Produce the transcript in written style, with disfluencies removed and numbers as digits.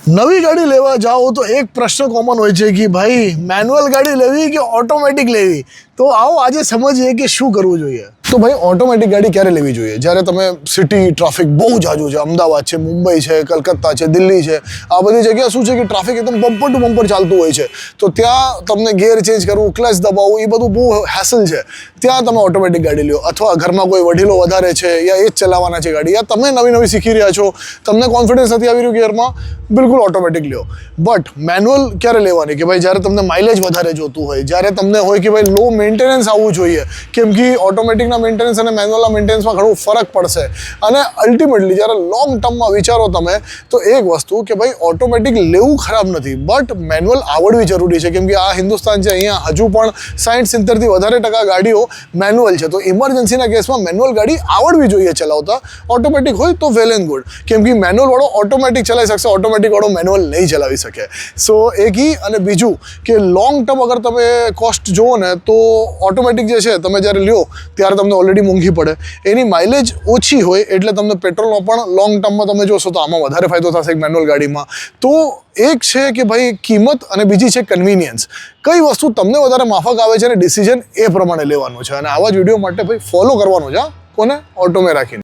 નવી ગાડી લેવા જાઓ તો એક પ્રશ્ન કોમન હોય છે કે ભાઈ મેન્યુઅલ ગાડી લેવી કે ઓટોમેટિક લેવી. તો આવો આજે સમજીએ કે શું કરવું જોઈએ. તો ભાઈ ઓટોમેટિક ગાડી ક્યારે લેવી જોઈએ? જ્યારે તમે સિટી ટ્રાફિક બહુ જાજુ છે, અમદાવાદ છે, મુંબઈ છે, કલકત્તા છે, દિલ્હી છે, આ બધી જગ્યા શું છે કે ટ્રાફિક એકદમ બમ્પર ટુ બમ્પર ચાલતું હોય છે. તો ત્યાં તમને ગિયર ચેન્જ કરવું, ક્લચ દબાવવું, એ બધું બહુ હેસલ છે. ત્યાં તમે ઓટોમેટિક ગાડી લ્યો. અથવા ઘરમાં કોઈ વડીલો વધારે છે યા એ જ ચલાવવાના છે ગાડી, યા તમે નવી શીખી રહ્યા છો, તમને કોન્ફિડન્સ નથી આવી રહ્યું ગિયરમાં, બિલકુલ ઓટોમેટિક લ્યો. બટ મેન્યુઅલ ક્યારે લેવાની? કે ભાઈ જ્યારે તમને માઇલેજ વધારે જોતું હોય, જ્યારે તમને હોય કે ભાઈ લો મેન્ટેનન્સ આવવું જોઈએ, કેમ કે ઓટોમેટિકના મેન્ટેનન્સ અને મેન્યુઅલના મેન્ટેનન્સમાં ઘણો ફરક પડશે. અને અલ્ટિમેટલી જ્યારે લોંગ ટર્મમાં વિચારો તમે, તો એક વસ્તુ કે ભાઈ ઓટોમેટિક લેવું ખરાબ નથી, બટ મેન્યુઅલ આવડવી જરૂરી છે. કેમ કે આ હિન્દુસ્તાન છે, અહીંયા હજુ પણ 60-70% વધારે ટકા ગાડીઓ મેન્યુઅલ છે. તો ઇમરજન્સીના કેસમાં મેન્યુઅલ ગાડી આવડવી જોઈએ ચલાવતા. ઓટોમેટિક હોય તો વેલ એન્ડ ગુડ, કેમ કે મેન્યુઅલ વાળો ઓટોમેટિક ચલાવી શકશે, ઓટોમેટિક વાળો મેન્યુઅલ નહીં ચલાવી શકે. સો એક ઈ. અને બીજું કે લોંગ ટર્મ અગર તમે કોસ્ટ જુઓ ને, તો ઓટોમેટિક જે છે તમે જ્યારે લ્યો ત્યારે તમને ઓલરેડી મોંઘી પડે. એની માઇલેજ ઓછી હોય એટલે તમને પેટ્રોલનો પણ લોંગ ટર્મમાં તમે જોશો તો આમાં વધારે ફાયદો થશે એક મેન્યુઅલ ગાડીમાં. તો એક છે કે ભાઈ કિંમત, અને બીજી છે કન્વિનિયન્સ. કઈ વસ્તુ તમને વધારે માફક આવે છે અને ડિસિઝન એ પ્રમાણે લેવાનું છે. અને આવા જ વિડીયો માટે ભાઈ ફોલો કરવાનું છે. કોને? ઓટોમે રાખીને.